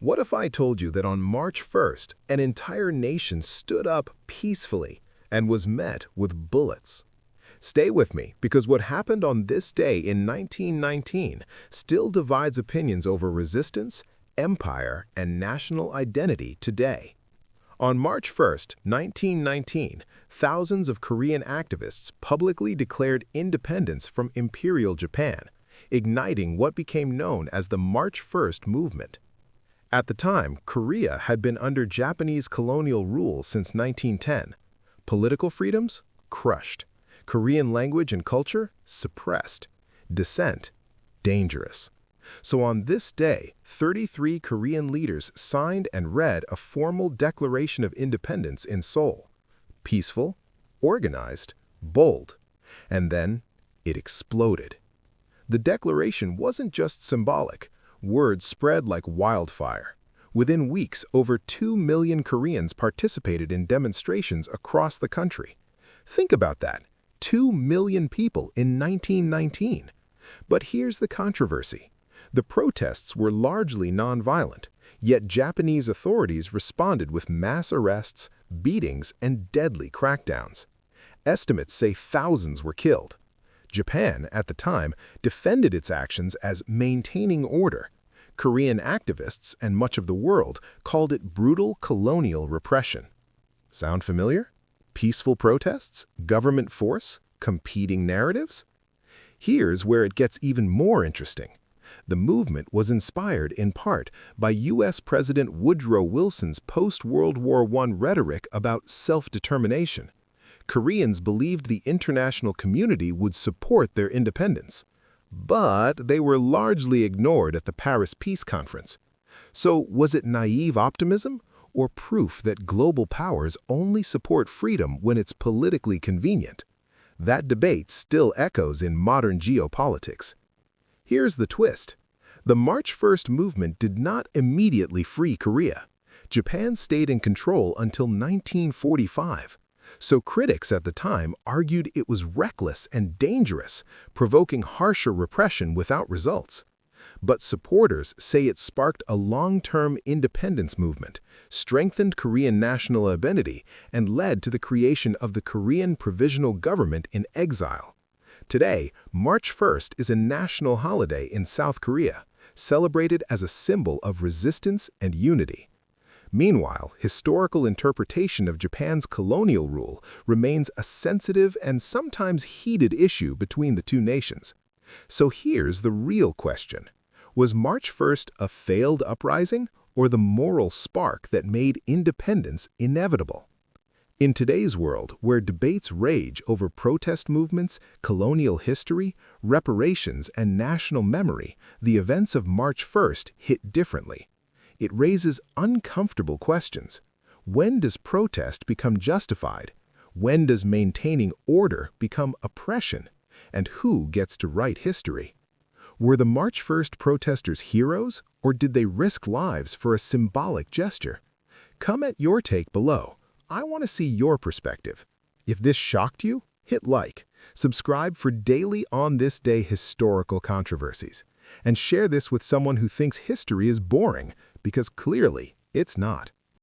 What if I told you that on March 1st, an entire nation stood up peacefully and was met with bullets? Stay with me, because what happened on this day in 1919 still divides opinions over resistance, empire, and national identity today. On March 1st, 1919, thousands of Korean activists publicly declared independence from Imperial Japan, igniting what became known as the March 1st movement. At the time, Korea had been under Japanese colonial rule since 1910. Political freedoms? Crushed. Korean language and culture? Suppressed. Dissent? Dangerous. So on this day, 33 Korean leaders signed and read a formal Declaration of Independence in Seoul. Peaceful, organized, bold. And then it exploded. The declaration wasn't just symbolic. Words spread like wildfire. Within weeks, over 2 million Koreans participated in demonstrations across the country. Think about that. 2 million people in 1919. But here's the controversy. The protests were largely nonviolent, yet Japanese authorities responded with mass arrests, beatings, and deadly crackdowns. Estimates say thousands were killed. Japan, at the time, defended its actions as maintaining order. Korean activists and much of the world called it brutal colonial repression. Sound familiar? Peaceful protests? Government force? Competing narratives? Here's where it gets even more interesting. The movement was inspired in part by U.S. President Woodrow Wilson's post-World War I rhetoric about self-determination. Koreans believed the international community would support their independence. But they were largely ignored at the Paris Peace Conference. So was it naive optimism, or proof that global powers only support freedom when it's politically convenient? That debate still echoes in modern geopolitics. Here's the twist. The March 1st movement did not immediately free Korea. Japan stayed in control until 1945. So critics at the time argued it was reckless and dangerous, provoking harsher repression without results. But supporters say it sparked a long-term independence movement, strengthened Korean national identity, and led to the creation of the Korean Provisional Government in exile. Today, March 1st is a national holiday in South Korea, celebrated as a symbol of resistance and unity. Meanwhile, historical interpretation of Japan's colonial rule remains a sensitive and sometimes heated issue between the two nations. So here's the real question. Was March 1st a failed uprising, or the moral spark that made independence inevitable? In today's world, where debates rage over protest movements, colonial history, reparations, and national memory, the events of March 1st hit differently. It raises uncomfortable questions. When does protest become justified? When does maintaining order become oppression? And who gets to write history? Were the March 1st protesters heroes, or did they risk lives for a symbolic gesture? Comment your take below. I want to see your perspective. If this shocked you, hit like. Subscribe for daily on this day historical controversies. And share this with someone who thinks history is boring, because clearly it's not.